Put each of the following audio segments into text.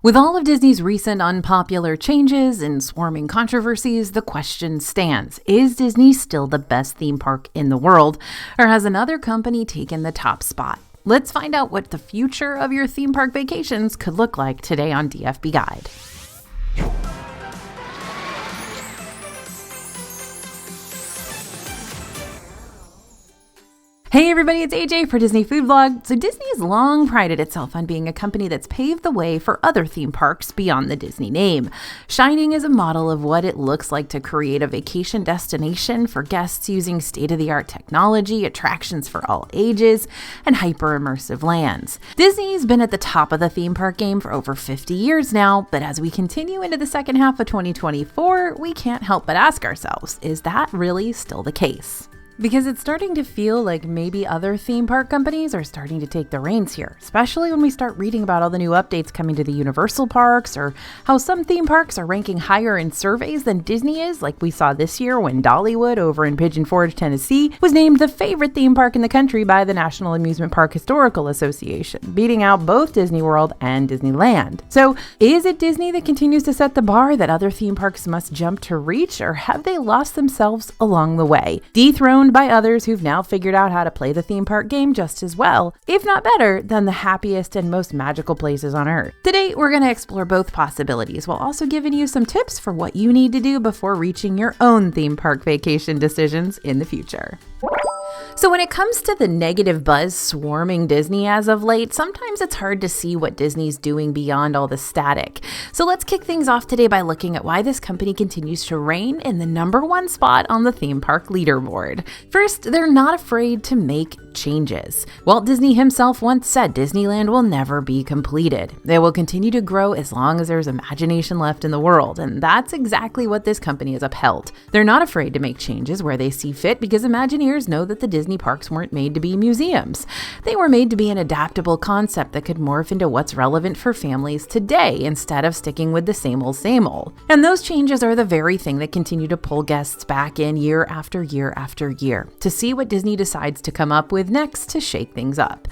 With all of Disney's recent unpopular changes and swarming controversies, the question stands: is Disney still the best theme park in the world, or has another company taken the top spot? Let's find out what the future of your theme park vacations could look like today on DFB Guide. Hey everybody, it's AJ for Disney Food Vlog. So Disney has long prided itself on being a company that's paved the way for other theme parks beyond the Disney name, shining as a model of what it looks like to create a vacation destination for guests using state-of-the-art technology, attractions for all ages, and hyper-immersive lands. Disney's been at the top of the theme park game for over 50 years now, but as we continue into the second half of 2024, we can't help but ask ourselves, is that really still the case? Because it's starting to feel like maybe other theme park companies are starting to take the reins here, especially when we start reading about all the new updates coming to the Universal parks, or how some theme parks are ranking higher in surveys than Disney is, like we saw this year when Dollywood over in Pigeon Forge, Tennessee, was named the favorite theme park in the country by the National Amusement Park Historical Association, beating out both Disney World and Disneyland. So is it Disney that continues to set the bar that other theme parks must jump to reach, or have they lost themselves along the way, dethroned by others who've now figured out how to play the theme park game just as well, if not better, than the happiest and most magical places on Earth? Today, we're going to explore both possibilities while also giving you some tips for what you need to do before reaching your own theme park vacation decisions in the future. So when it comes to the negative buzz swarming Disney as of late, sometimes it's hard to see what Disney's doing beyond all the static. So let's kick things off today by looking at why this company continues to reign in the #1 spot on the theme park leaderboard. First, they're not afraid to make changes. Walt Disney himself once said Disneyland will never be completed. They will continue to grow as long as there's imagination left in the world, and that's exactly what this company has upheld. They're not afraid to make changes where they see fit because Imagineers know that the Disney parks weren't made to be museums. They were made to be an adaptable concept that could morph into what's relevant for families today instead of sticking with the same old, same old. And those changes are the very thing that continue to pull guests back in year after year after year to see what Disney decides to come up with next to shake things up.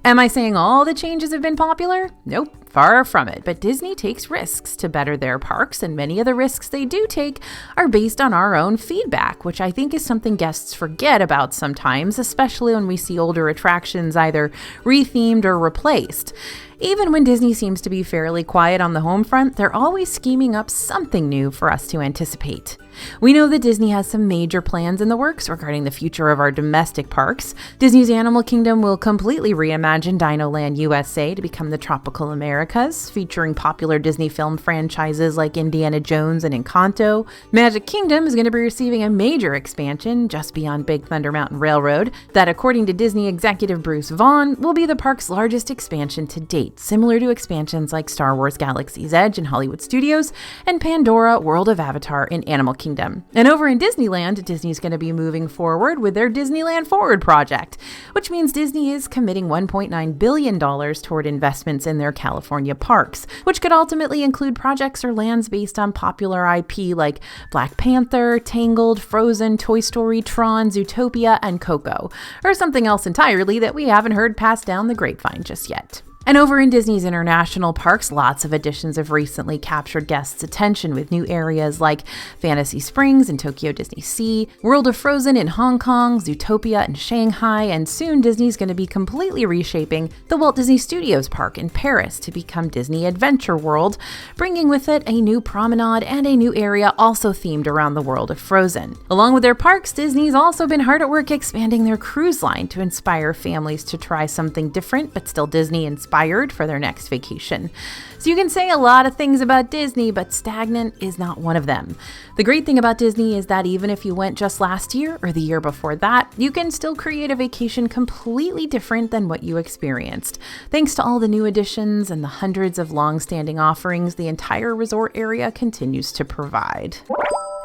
Am I saying all the changes have been popular? Nope, far from it. But Disney takes risks to better their parks, and many of the risks they do take are based on our own feedback, which I think is something guests forget about sometimes, especially when we see older attractions either rethemed or replaced. Even when Disney seems to be fairly quiet on the home front, they're always scheming up something new for us to anticipate. We know that Disney has some major plans in the works regarding the future of our domestic parks. Disney's Animal Kingdom will completely reimagine Dinoland USA to become the Tropical Americas, featuring popular Disney film franchises like Indiana Jones and Encanto. Magic Kingdom is going to be receiving a major expansion just beyond Big Thunder Mountain Railroad that, according to Disney executive Bruce Vaughan, will be the park's largest expansion to date, similar to expansions like Star Wars Galaxy's Edge in Hollywood Studios and Pandora World of Avatar in Animal Kingdom. And over in Disneyland, Disney's going to be moving forward with their Disneyland Forward project, which means Disney is committing $1.9 billion toward investments in their California parks, which could ultimately include projects or lands based on popular IP like Black Panther, Tangled, Frozen, Toy Story, Tron, Zootopia, and Coco, or something else entirely that we haven't heard passed down the grapevine just yet. And over in Disney's international parks, lots of additions have recently captured guests' attention with new areas like Fantasy Springs in Tokyo Disney Sea, World of Frozen in Hong Kong, Zootopia in Shanghai, and soon Disney's going to be completely reshaping the Walt Disney Studios Park in Paris to become Disney Adventure World, bringing with it a new promenade and a new area also themed around the world of Frozen. Along with their parks, Disney's also been hard at work expanding their cruise line to inspire families to try something different but still Disney-inspired for their next vacation. So you can say a lot of things about Disney, but stagnant is not one of them. The great thing about Disney is that even if you went just last year or the year before that, you can still create a vacation completely different than what you experienced. Thanks to all the new additions and the hundreds of long-standing offerings the entire resort area continues to provide.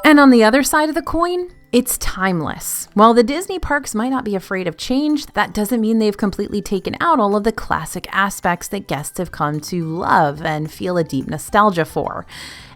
And on the other side of the coin, It's timeless. While the Disney parks might not be afraid of change, that doesn't mean they've completely taken out all of the classic aspects that guests have come to love and feel a deep nostalgia for.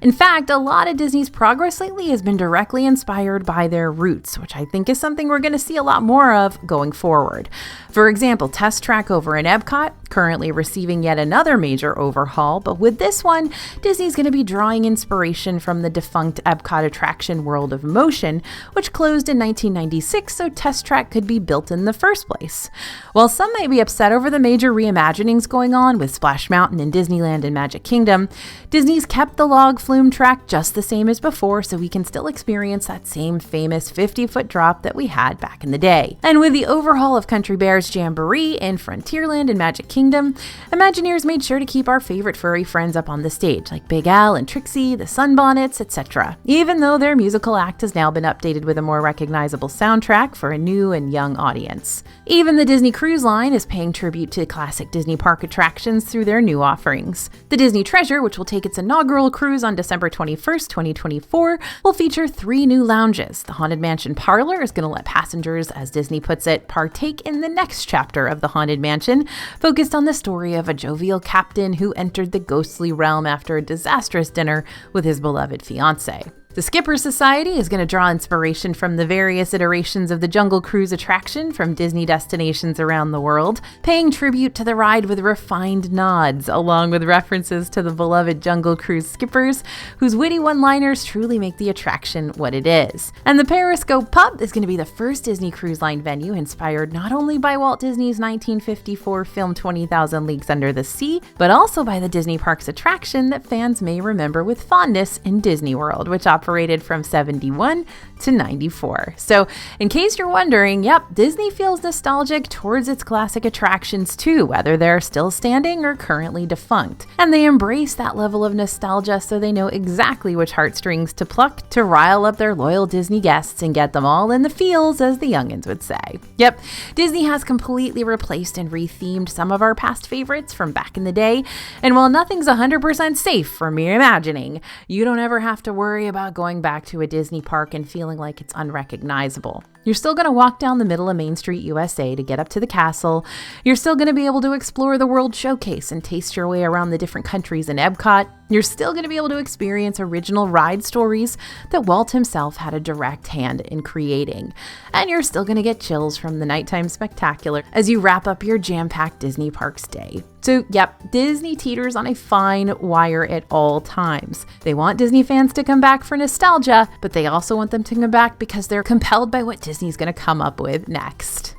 In fact, a lot of Disney's progress lately has been directly inspired by their roots, which I think is something we're going to see a lot more of going forward. For example, Test Track over in Epcot, currently receiving yet another major overhaul, but with this one, Disney's going to be drawing inspiration from the defunct Epcot attraction World of Motion, which closed in 1996 so Test Track could be built in the first place. While some may be upset over the major reimaginings going on with Splash Mountain and Disneyland and Magic Kingdom, Disney's kept the log flume track just the same as before so we can still experience that same famous 50-foot drop that we had back in the day. And with the overhaul of Country Bear's Jamboree in Frontierland and Magic Kingdom, Imagineers made sure to keep our favorite furry friends up on the stage, like Big Al and Trixie, the Sunbonnets, etc., even though their musical act has now been updated with a more recognizable soundtrack for a new and young audience. Even the Disney Cruise Line is paying tribute to classic Disney park attractions through their new offerings. The Disney Treasure, which will take its inaugural cruise on December 21st, 2024, will feature 3 new lounges. The Haunted Mansion Parlor is going to let passengers, as Disney puts it, partake in the next chapter of the Haunted Mansion, focused on the story of a jovial captain who entered the ghostly realm after a disastrous dinner with his beloved fiancée. The Skipper Society is going to draw inspiration from the various iterations of the Jungle Cruise attraction from Disney destinations around the world, paying tribute to the ride with refined nods, along with references to the beloved Jungle Cruise skippers, whose witty one-liners truly make the attraction what it is. And the Periscope Pub is going to be the first Disney Cruise Line venue inspired not only by Walt Disney's 1954 film 20,000 Leagues Under the Sea, but also by the Disney Parks attraction that fans may remember with fondness in Disney World, which operated from 71 to 94. So in case you're wondering, yep, Disney feels nostalgic towards its classic attractions too, whether they're still standing or currently defunct. And they embrace that level of nostalgia so they know exactly which heartstrings to pluck to rile up their loyal Disney guests and get them all in the feels, as the youngins would say. Yep, Disney has completely replaced and rethemed some of our past favorites from back in the day, and while nothing's 100% safe from mere imagining, you don't ever have to worry about going back to a Disney park and feeling like it's unrecognizable. You're still going to walk down the middle of Main Street, USA to get up to the castle. You're still going to be able to explore the World Showcase and taste your way around the different countries in Epcot. You're still going to be able to experience original ride stories that Walt himself had a direct hand in creating. And you're still going to get chills from the nighttime spectacular as you wrap up your jam-packed Disney Parks day. So, yep, Disney teeters on a fine wire at all times. They want Disney fans to come back for nostalgia, but they also want them to come back because they're compelled by what Disney's going to come up with next.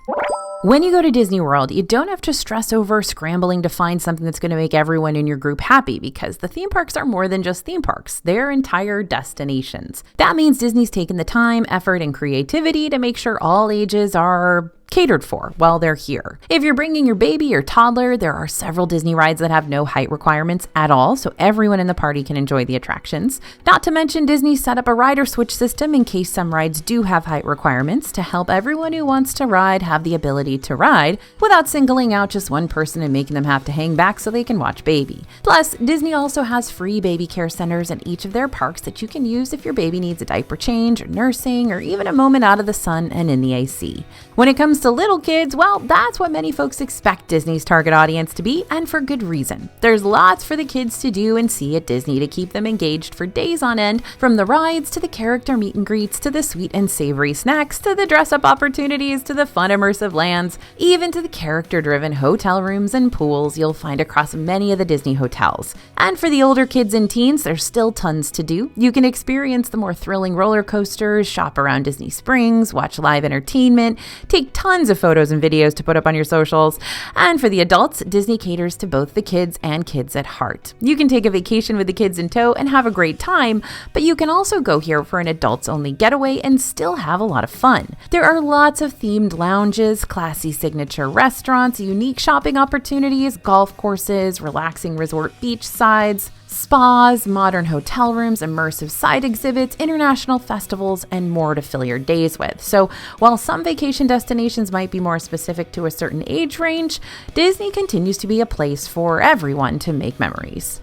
When you go to Disney World, you don't have to stress over scrambling to find something that's going to make everyone in your group happy, because the theme parks are more than just theme parks. They're entire destinations. That means Disney's taken the time, effort, and creativity to make sure all ages are catered for while they're here. If you're bringing your baby or toddler, there are several Disney rides that have no height requirements at all, so everyone in the party can enjoy the attractions. Not to mention, Disney set up a rider switch system in case some rides do have height requirements to help everyone who wants to ride have the ability to ride without singling out just one person and making them have to hang back so they can watch baby. Plus, Disney also has free baby care centers in each of their parks that you can use if your baby needs a diaper change or nursing or even a moment out of the sun and in the AC. When it comes to little kids, well, that's what many folks expect Disney's target audience to be, and for good reason. There's lots for the kids to do and see at Disney to keep them engaged for days on end, from the rides to the character meet and greets to the sweet and savory snacks to the dress-up opportunities to the fun immersive lands, even to the character-driven hotel rooms and pools you'll find across many of the Disney hotels. And for the older kids and teens, there's still tons to do. You can experience the more thrilling roller coasters, shop around Disney Springs, watch live entertainment, take tons of photos and videos to put up on your socials. And for the adults, Disney caters to both the kids and kids at heart. You can take a vacation with the kids in tow and have a great time, but you can also go here for an adults-only getaway and still have a lot of fun. There are lots of themed lounges, classy signature restaurants, unique shopping opportunities, golf courses, relaxing resort beach sides, spas, modern hotel rooms, immersive side exhibits, international festivals, and more to fill your days with. So while some vacation destinations might be more specific to a certain age range, Disney continues to be a place for everyone to make memories.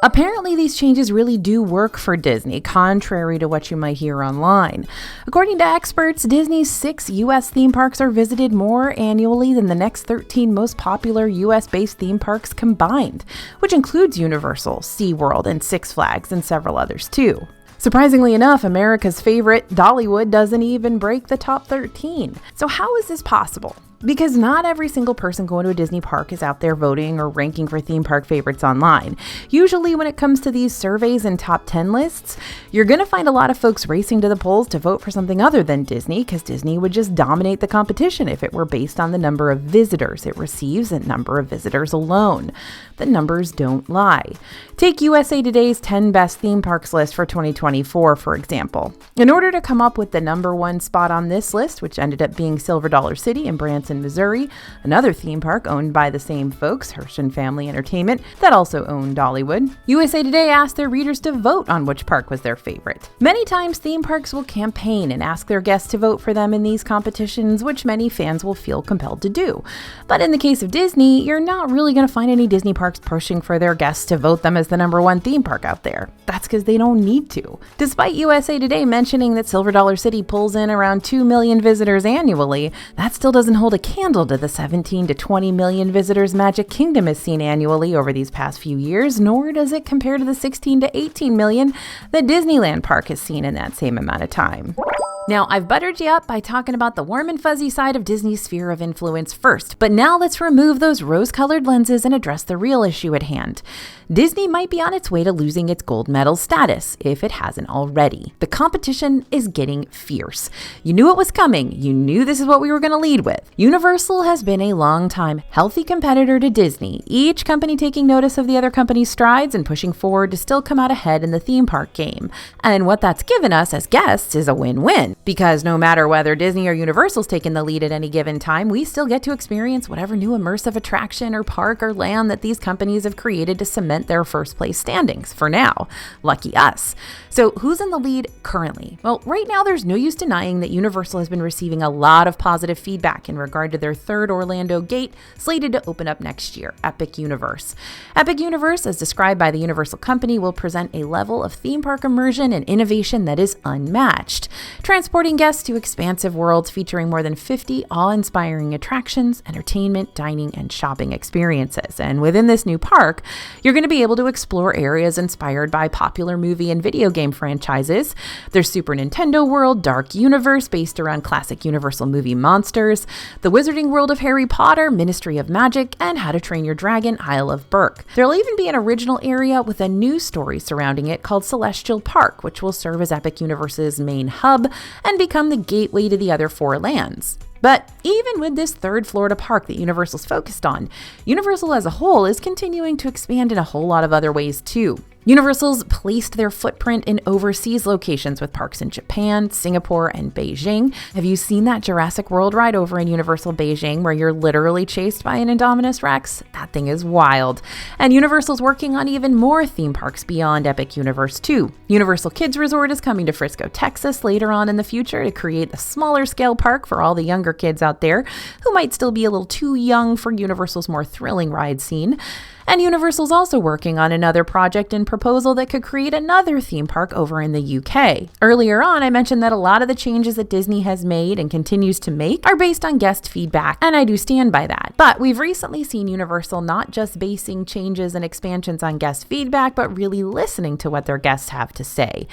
Apparently, these changes really do work for Disney, contrary to what you might hear online. According to experts, Disney's 6 U.S. theme parks are visited more annually than the next 13 most popular U.S.-based theme parks combined, which includes Universal, SeaWorld, and Six Flags, and several others too. Surprisingly enough, America's favorite, Dollywood, doesn't even break the top 13. So how is this possible? Because not every single person going to a Disney park is out there voting or ranking for theme park favorites online. Usually when it comes to these surveys and top 10 lists, you're going to find a lot of folks racing to the polls to vote for something other than Disney, because Disney would just dominate the competition if it were based on the number of visitors it receives and number of visitors alone. The numbers don't lie. Take USA Today's 10 best theme parks list for 2024, for example. In order to come up with the number one spot on this list, which ended up being Silver Dollar City in Branson, Missouri, another theme park owned by the same folks, Herschend Family Entertainment, that also owned Dollywood, USA Today asked their readers to vote on which park was their favorite. Many times, theme parks will campaign and ask their guests to vote for them in these competitions, which many fans will feel compelled to do. But in the case of Disney, you're not really going to find any Disney parks pushing for their guests to vote them as the number one theme park out there. That's because they don't need to. Despite USA Today mentioning that Silver Dollar City pulls in around 2 million visitors annually, that still doesn't hold a candle to the 17 to 20 million visitors Magic Kingdom has seen annually over these past few years, nor does it compare to the 16 to 18 million that Disneyland Park has seen in that same amount of time. Now, I've buttered you up by talking about the warm and fuzzy side of Disney's sphere of influence first, but now let's remove those rose-colored lenses and address the real issue at hand. Disney might be on its way to losing its gold medal status, if it hasn't already. The competition is getting fierce. You knew it was coming. You knew this is what we were going to lead with. Universal has been a long-time, healthy competitor to Disney, each company taking notice of the other company's strides and pushing forward to still come out ahead in the theme park game. And what that's given us as guests is a win-win. Because no matter whether Disney or Universal's taken the lead at any given time, we still get to experience whatever new immersive attraction or park or land that these companies have created to cement their first place standings for now. Lucky us. So who's in the lead currently? Well, right now there's no use denying that Universal has been receiving a lot of positive feedback in regard to their third Orlando gate slated to open up next year, Epic Universe. Epic Universe, as described by the Universal Company, will present a level of theme park immersion and innovation that is unmatched, transporting guests to expansive worlds featuring more than 50 awe-inspiring attractions, entertainment, dining, and shopping experiences. And within this new park, you're going to be able to explore areas inspired by popular movie and video game franchises. There's Super Nintendo World, Dark Universe, based around classic Universal movie monsters, the Wizarding World of Harry Potter, Ministry of Magic, and How to Train Your Dragon, Isle of Berk. There'll even be an original area with a new story surrounding it called Celestial Park, which will serve as Epic Universe's main hub and become the gateway to the other 4 lands. But even with this third Florida park that Universal's focused on, Universal as a whole is continuing to expand in a whole lot of other ways too. Universal's placed their footprint in overseas locations with parks in Japan, Singapore, and Beijing. Have you seen that Jurassic World ride over in Universal Beijing where you're literally chased by an Indominus Rex? That thing is wild. And Universal's working on even more theme parks beyond Epic Universe too. Universal Kids Resort is coming to Frisco, Texas later on in the future to create a smaller scale park for all the younger kids out there who might still be a little too young for Universal's more thrilling ride scene. And Universal's also working on another project and proposal that could create another theme park over in the UK. Earlier on, I mentioned that a lot of the changes that Disney has made and continues to make are based on guest feedback, and I do stand by that. But we've recently seen Universal not just basing changes and expansions on guest feedback, but really listening to what their guests have to say.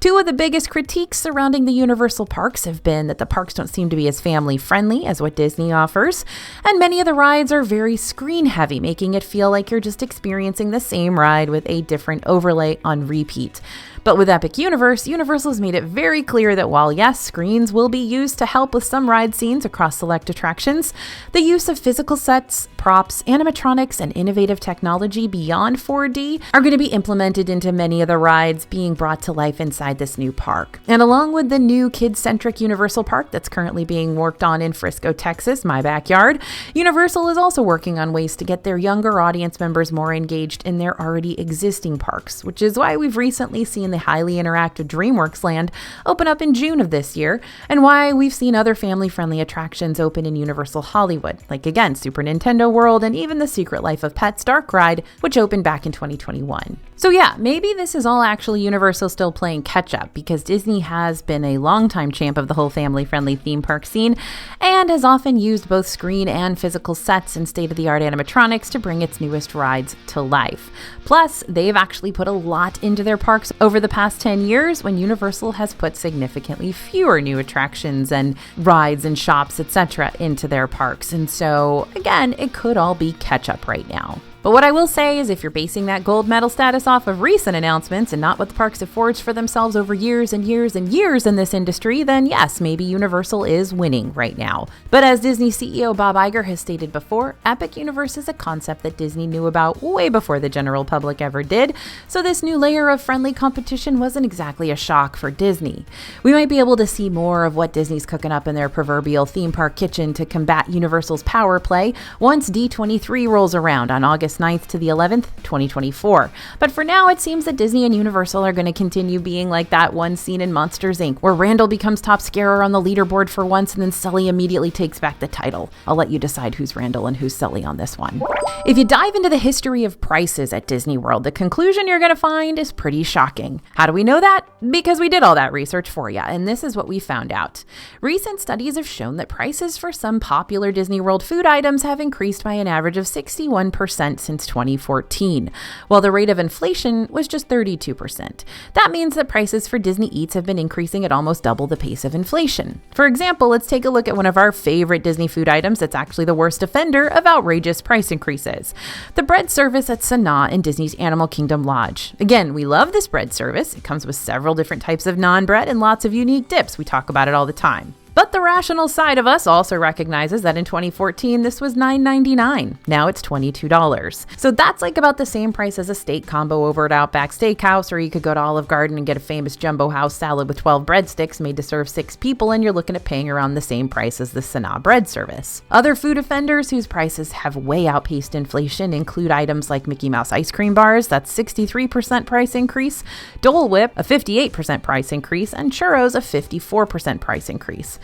2 of the biggest critiques surrounding the Universal parks have been that the parks don't seem to be as family-friendly as what Disney offers, and many of the rides are very screen-heavy, making it feel like you're just experiencing the same ride with a different overlay on repeat. But with Epic Universe, Universal has made it very clear that while yes, screens will be used to help with some ride scenes across select attractions, the use of physical sets, props, animatronics, and innovative technology beyond 4D are going to be implemented into many of the rides being brought to life inside this new park. And along with the new kid-centric Universal Park that's currently being worked on in Frisco, Texas, my backyard, Universal is also working on ways to get their younger audience members more engaged in their already existing parks, which is why we've recently seen the the highly interactive DreamWorks Land open up in June of this year, and why we've seen other family-friendly attractions open in Universal Hollywood, like again, Super Nintendo World and even the Secret Life of Pets Dark Ride, which opened back in 2021. So yeah, maybe this is all actually Universal still playing catch-up, because Disney has been a longtime champ of the whole family-friendly theme park scene, and has often used both screen and physical sets and state-of-the-art animatronics to bring its newest rides to life. Plus, they've actually put a lot into their parks over the past 10 years, when Universal has put significantly fewer new attractions and rides and shops, etc. into their parks. And so, again, it could all be catch-up right now. But what I will say is, if you're basing that gold medal status off of recent announcements and not what the parks have forged for themselves over years and years and years in this industry, then yes, maybe Universal is winning right now. But as Disney CEO Bob Iger has stated before, Epic Universe is a concept that Disney knew about way before the general public ever did, so this new layer of friendly competition wasn't exactly a shock for Disney. We might be able to see more of what Disney's cooking up in their proverbial theme park kitchen to combat Universal's power play once D23 rolls around on August 9th to the 11th, 2024. But for now, it seems that Disney and Universal are going to continue being like that one scene in Monsters, Inc., where Randall becomes top scarer on the leaderboard for once and then Sully immediately takes back the title. I'll let you decide who's Randall and who's Sully on this one. If you dive into the history of prices at Disney World, the conclusion you're going to find is pretty shocking. How do we know that? Because we did all that research for you, and this is what we found out. Recent studies have shown that prices for some popular Disney World food items have increased by an average of 61% since 2014, while the rate of inflation was just 32%. That means that prices for Disney Eats have been increasing at almost double the pace of inflation. For example, let's take a look at one of our favorite Disney food items that's actually the worst offender of outrageous price increases: the bread service at Sanaa in Disney's Animal Kingdom Lodge. Again, we love this bread service. It comes with several different types of naan bread and lots of unique dips. We talk about it all the time. But the rational side of us also recognizes that in 2014, this was $9.99. Now it's $22. So that's like about the same price as a steak combo over at Outback Steakhouse, or you could go to Olive Garden and get a famous jumbo house salad with 12 breadsticks made to serve 6 people, and you're looking at paying around the same price as the Sanaa bread service. Other food offenders whose prices have way outpaced inflation include items like Mickey Mouse ice cream bars, that's 63% price increase, Dole Whip, a 58% price increase, and churros, a 54% price increase.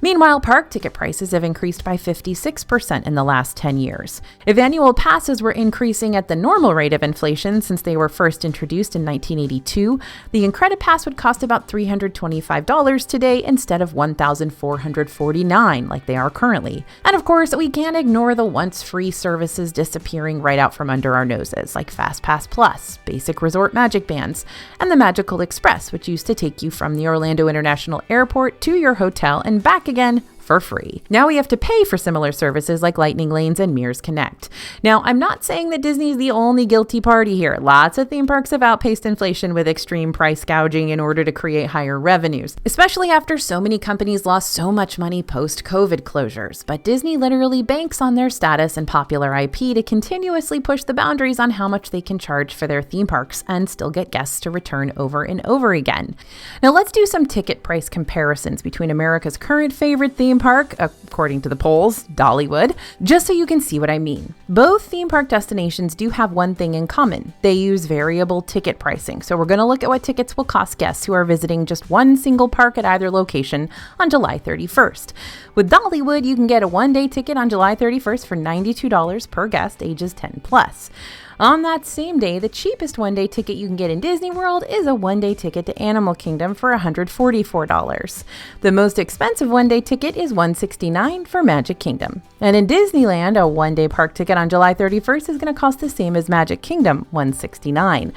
Meanwhile, park ticket prices have increased by 56% in the last 10 years. If annual passes were increasing at the normal rate of inflation since they were first introduced in 1982, the Incredipass would cost about $325 today instead of $1,449 like they are currently. And of course, we can't ignore the once free services disappearing right out from under our noses, like FastPass Plus, Basic Resort Magic Bands, and the Magical Express, which used to take you from the Orlando International Airport to your hotel and back again for free. Now we have to pay for similar services like Lightning Lanes and Mears Connect. Now, I'm not saying that Disney's the only guilty party here. Lots of theme parks have outpaced inflation with extreme price gouging in order to create higher revenues, especially after so many companies lost so much money post-COVID closures. But Disney literally banks on their status and popular IP to continuously push the boundaries on how much they can charge for their theme parks and still get guests to return over and over again. Now, let's do some ticket price comparisons between America's current favorite theme park, according to the polls, Dollywood, just so you can see what I mean. Both theme park destinations do have one thing in common. They use variable ticket pricing. So we're going to look at what tickets will cost guests who are visiting just one single park at either location on July 31st. With Dollywood, you can get a one-day ticket on July 31st for $92 per guest ages 10 plus. On that same day, the cheapest one-day ticket you can get in Disney World is a one-day ticket to Animal Kingdom for $144. The most expensive one-day ticket is $169 for Magic Kingdom. And in Disneyland, a one-day park ticket on July 31st is going to cost the same as Magic Kingdom, $169.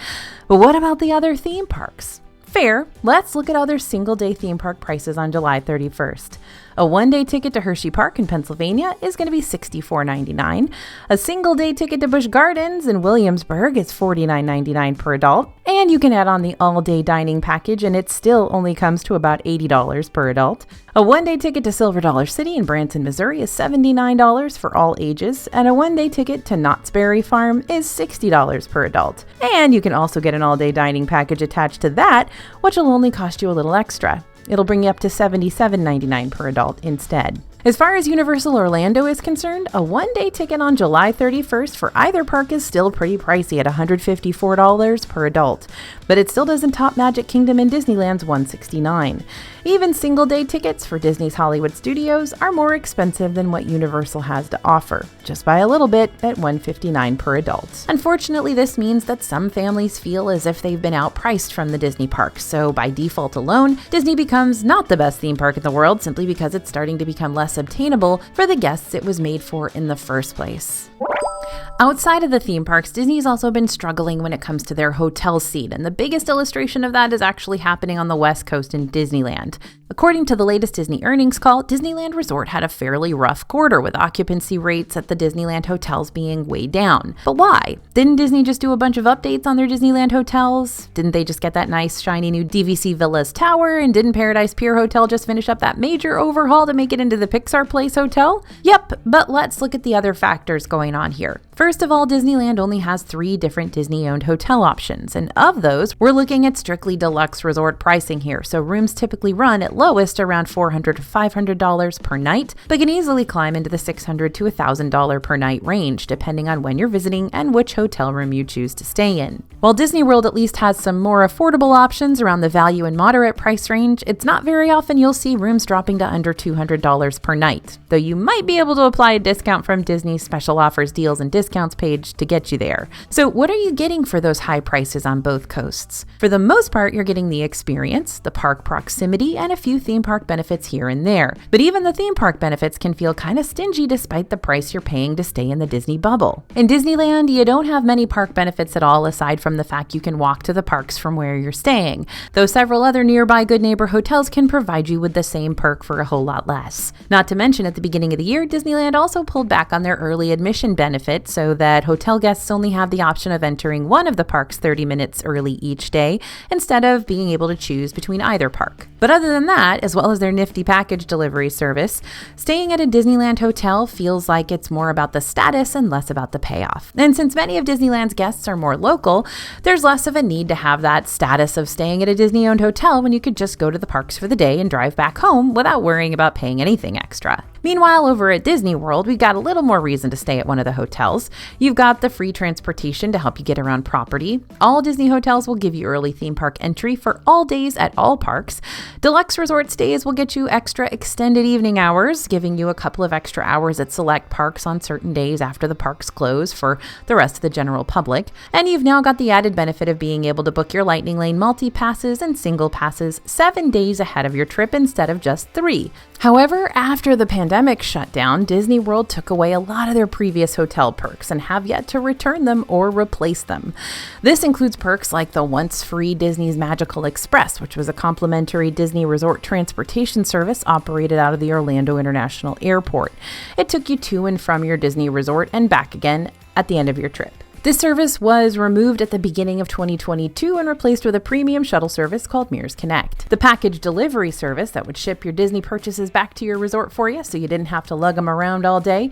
But what about the other theme parks? Fair. Let's look at other single-day theme park prices on July 31st. A one-day ticket to Hershey Park in Pennsylvania is going to be $64.99. A single-day ticket to Busch Gardens in Williamsburg is $49.99 per adult. And you can add on the all-day dining package, and it still only comes to about $80 per adult. A one-day ticket to Silver Dollar City in Branson, Missouri is $79 for all ages, and a one-day ticket to Knott's Berry Farm is $60 per adult. And you can also get an all-day dining package attached to that, which will only cost you a little extra. It'll bring you up to $77.99 per adult instead. As far as Universal Orlando is concerned, a one-day ticket on July 31st for either park is still pretty pricey at $154 per adult, but it still doesn't top Magic Kingdom and Disneyland's $169. Even single-day tickets for Disney's Hollywood Studios are more expensive than what Universal has to offer, just by a little bit at $159 per adult. Unfortunately, this means that some families feel as if they've been outpriced from the Disney parks, so by default alone, Disney becomes not the best theme park in the world simply because it's starting to become less obtainable for the guests it was made for in the first place. Outside of the theme parks, Disney's also been struggling when it comes to their hotel scene, and the biggest illustration of that is actually happening on the West Coast in Disneyland. According to the latest Disney earnings call, Disneyland Resort had a fairly rough quarter, with occupancy rates at the Disneyland hotels being way down. But why? Didn't Disney just do a bunch of updates on their Disneyland hotels? Didn't they just get that nice, shiny new DVC Villas Tower? And didn't Paradise Pier Hotel just finish up that major overhaul to make it into the Pixar Place Hotel? Yep, but let's look at the other factors going on here. First of all, Disneyland only has 3 different Disney-owned hotel options, and of those, we're looking at strictly deluxe resort pricing here, so rooms typically run at lowest around $400 to $500 per night, but can easily climb into the $600 to $1,000 per night range, depending on when you're visiting and which hotel room you choose to stay in. While Disney World at least has some more affordable options around the value and moderate price range, it's not very often you'll see rooms dropping to under $200 per night, though you might be able to apply a discount from Disney's special offers, deals, and discounts page to get you there. So what are you getting for those high prices on both coasts? For the most part, you're getting the experience, the park proximity, and a few theme park benefits here and there. But even the theme park benefits can feel kind of stingy despite the price you're paying to stay in the Disney bubble. In Disneyland, you don't have many park benefits at all aside from the fact you can walk to the parks from where you're staying, though several other nearby Good Neighbor hotels can provide you with the same perk for a whole lot less. Not to mention, at the beginning of the year, Disneyland also pulled back on their early admission benefit so that hotel guests only have the option of entering one of the parks 30 minutes early each day instead of being able to choose between either park. But other than that, as well as their nifty package delivery service, staying at a Disneyland hotel feels like it's more about the status and less about the payoff. And since many of Disneyland's guests are more local, there's less of a need to have that status of staying at a Disney-owned hotel when you could just go to the parks for the day and drive back home without worrying about paying anything extra. Meanwhile, over at Disney World, we've got a little more reason to stay at one of the hotels. You've got the free transportation to help you get around property. All Disney hotels will give you early theme park entry for all days at all parks. Deluxe resort stays will get you extra extended evening hours, giving you a couple of extra hours at select parks on certain days after the parks close for the rest of the general public. And you've now got the added benefit of being able to book your Lightning Lane multi-passes and single passes 7 days ahead of your trip instead of just 3. However, after the pandemic shut down, Disney World took away a lot of their previous hotel perks and have yet to return them or replace them. This includes perks like the once free Disney's Magical Express, which was a complimentary Disney resort transportation service operated out of the Orlando International Airport. It took you to and from your Disney resort and back again at the end of your trip. This service was removed at the beginning of 2022 and replaced with a premium shuttle service called Mears Connect. The package delivery service that would ship your Disney purchases back to your resort for you so you didn't have to lug them around all day.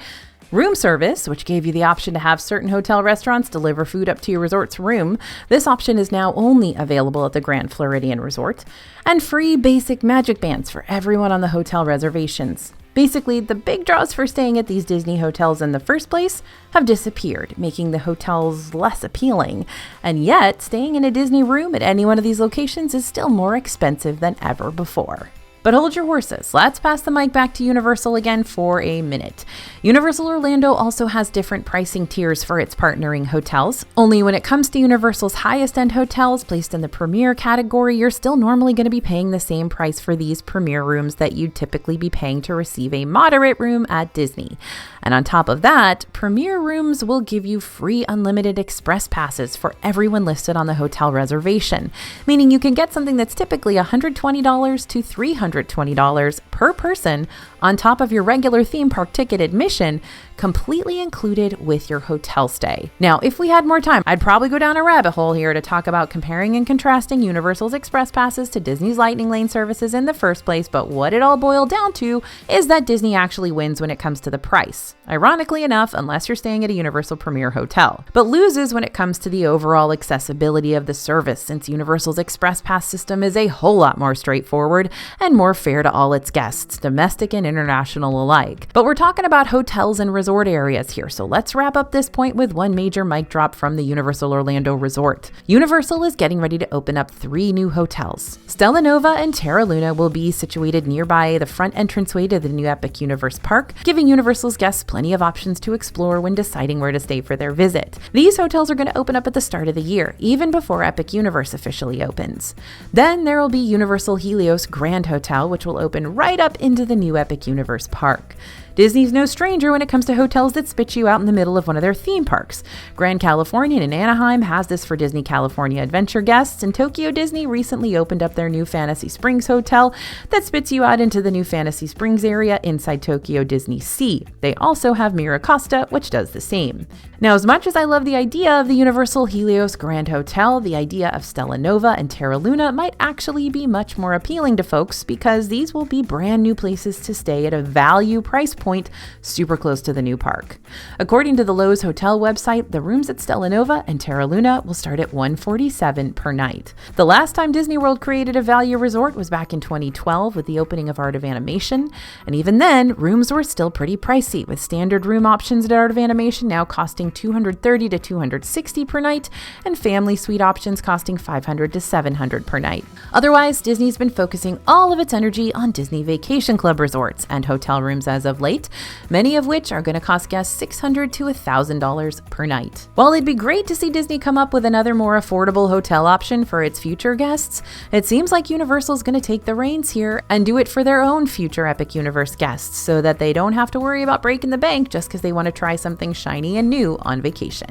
Room service, which gave you the option to have certain hotel restaurants deliver food up to your resort's room. This option is now only available at the Grand Floridian Resort. And free basic magic bands for everyone on the hotel reservations. Basically, the big draws for staying at these Disney hotels in the first place have disappeared, making the hotels less appealing. And yet, staying in a Disney room at any one of these locations is still more expensive than ever before. But hold your horses. Let's pass the mic back to Universal again for a minute. Universal Orlando also has different pricing tiers for its partnering hotels. Only when it comes to Universal's highest end hotels placed in the Premier category, you're still normally going to be paying the same price for these Premier rooms that you'd typically be paying to receive a moderate room at Disney. And on top of that, Premier rooms will give you free unlimited express passes for everyone listed on the hotel reservation, meaning you can get something that's typically $120 to $320 per person on top of your regular theme park ticket admission completely included with your hotel stay. Now, if we had more time, I'd probably go down a rabbit hole here to talk about comparing and contrasting Universal's Express Passes to Disney's Lightning Lane services in the first place, but what it all boiled down to is that Disney actually wins when it comes to the price. Ironically enough, unless you're staying at a Universal Premier hotel, but loses when it comes to the overall accessibility of the service, since Universal's Express Pass system is a whole lot more straightforward and more fair to all its guests, domestic and international alike. But we're talking about hotels and resort areas here, so let's wrap up this point with one major mic drop from the Universal Orlando Resort. Universal is getting ready to open up 3 new hotels. Stella Nova and Terra Luna will be situated nearby the front entranceway to the new Epic Universe Park, giving Universal's guests plenty of options to explore when deciding where to stay for their visit. These hotels are going to open up at the start of the year, even before Epic Universe officially opens. Then there will be Universal Helios Grand Hotel, which will open right up into the new Epic Universe Park. Disney's no stranger when it comes to hotels that spit you out in the middle of one of their theme parks. Grand Californian in Anaheim has this for Disney California Adventure guests, and Tokyo Disney recently opened up their new Fantasy Springs hotel that spits you out into the new Fantasy Springs area inside Tokyo Disney Sea. They also have Miracosta, which does the same. Now, as much as I love the idea of the Universal Helios Grand Hotel, the idea of Stella Nova and Terra Luna might actually be much more appealing to folks because these will be brand new places to stay at a value price point super close to the new park. According to the Lowe's Hotel website, the rooms at Stella Nova and Terra Luna will start at $147 per night. The last time Disney World created a value resort was back in 2012 with the opening of Art of Animation, and even then, rooms were still pretty pricey, with standard room options at Art of Animation now costing $230 to $260 per night, and family suite options costing $500 to $700 per night. Otherwise, Disney's been focusing all of its energy on Disney Vacation Club resorts and hotel rooms as of late, many of which are going to cost guests $600 to $1,000 per night. While it'd be great to see Disney come up with another more affordable hotel option for its future guests, it seems like Universal's going to take the reins here and do it for their own future Epic Universe guests so that they don't have to worry about breaking the bank just because they want to try something shiny and new on vacation.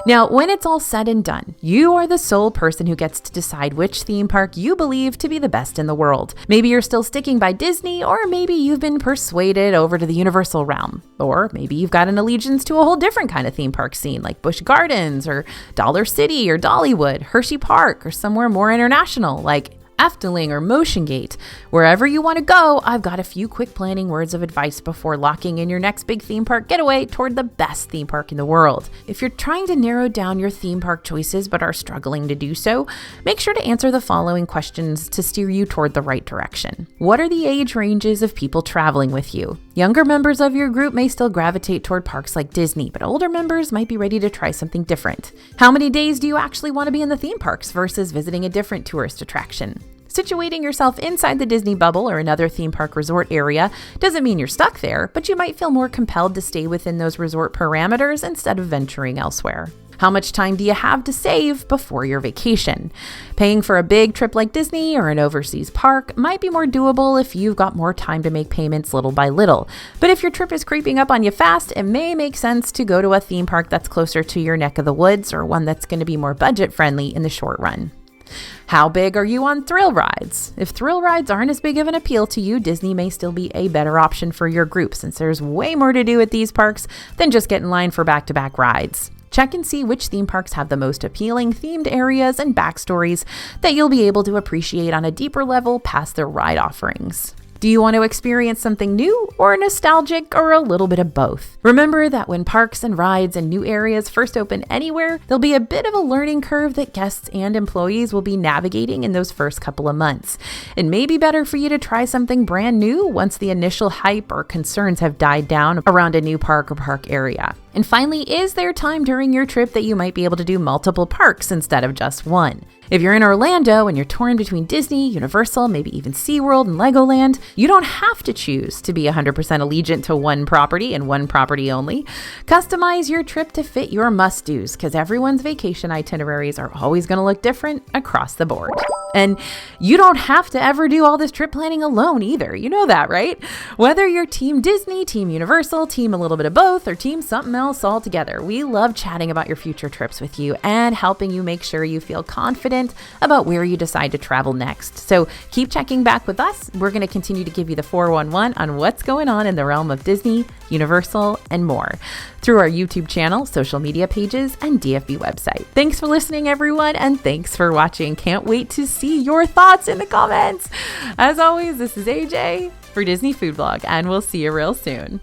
Now, when it's all said and done, you are the sole person who gets to decide which theme park you believe to be the best in the world. Maybe you're still sticking by Disney, or maybe you've been persuaded over to the Universal realm. Or maybe you've got an allegiance to a whole different kind of theme park scene, like Busch Gardens, or Dollar City, or Dollywood, Hershey Park, or somewhere more international, like Efteling or Motion Gate. Wherever you want to go, I've got a few quick planning words of advice before locking in your next big theme park getaway toward the best theme park in the world. If you're trying to narrow down your theme park choices but are struggling to do so, make sure to answer the following questions to steer you toward the right direction. What are the age ranges of people traveling with you? Younger members of your group may still gravitate toward parks like Disney, but older members might be ready to try something different. How many days do you actually want to be in the theme parks versus visiting a different tourist attraction? Situating yourself inside the Disney bubble or another theme park resort area doesn't mean you're stuck there, but you might feel more compelled to stay within those resort parameters instead of venturing elsewhere. How much time do you have to save before your vacation? Paying for a big trip like Disney or an overseas park might be more doable if you've got more time to make payments little by little. But if your trip is creeping up on you fast, it may make sense to go to a theme park that's closer to your neck of the woods or one that's going to be more budget friendly in the short run. How big are you on thrill rides? If thrill rides aren't as big of an appeal to you, Disney may still be a better option for your group since there's way more to do at these parks than just get in line for back-to-back rides. Check and see which theme parks have the most appealing themed areas and backstories that you'll be able to appreciate on a deeper level past their ride offerings. Do you want to experience something new or nostalgic or a little bit of both? Remember that when parks and rides and new areas first open anywhere, there'll be a bit of a learning curve that guests and employees will be navigating in those first couple of months. It may be better for you to try something brand new once the initial hype or concerns have died down around a new park or park area. And finally, is there time during your trip that you might be able to do multiple parks instead of just one? If you're in Orlando and you're torn between Disney, Universal, maybe even SeaWorld and Legoland, you don't have to choose to be 100% allegiant to one property and one property only. Customize your trip to fit your must-dos because everyone's vacation itineraries are always going to look different across the board. And you don't have to ever do all this trip planning alone either. You know that, right? Whether you're Team Disney, Team Universal, Team a little bit of both, or Team something else altogether, we love chatting about your future trips with you and helping you make sure you feel confident about where you decide to travel next. So keep checking back with us. We're going to continue to give you the 411 on what's going on in the realm of Disney, Universal, and more through our YouTube channel, social media pages, and DFB website. Thanks for listening, everyone, and thanks for watching. Can't wait to see your thoughts in the comments. As always, this is AJ for Disney Food Blog, and we'll see you real soon.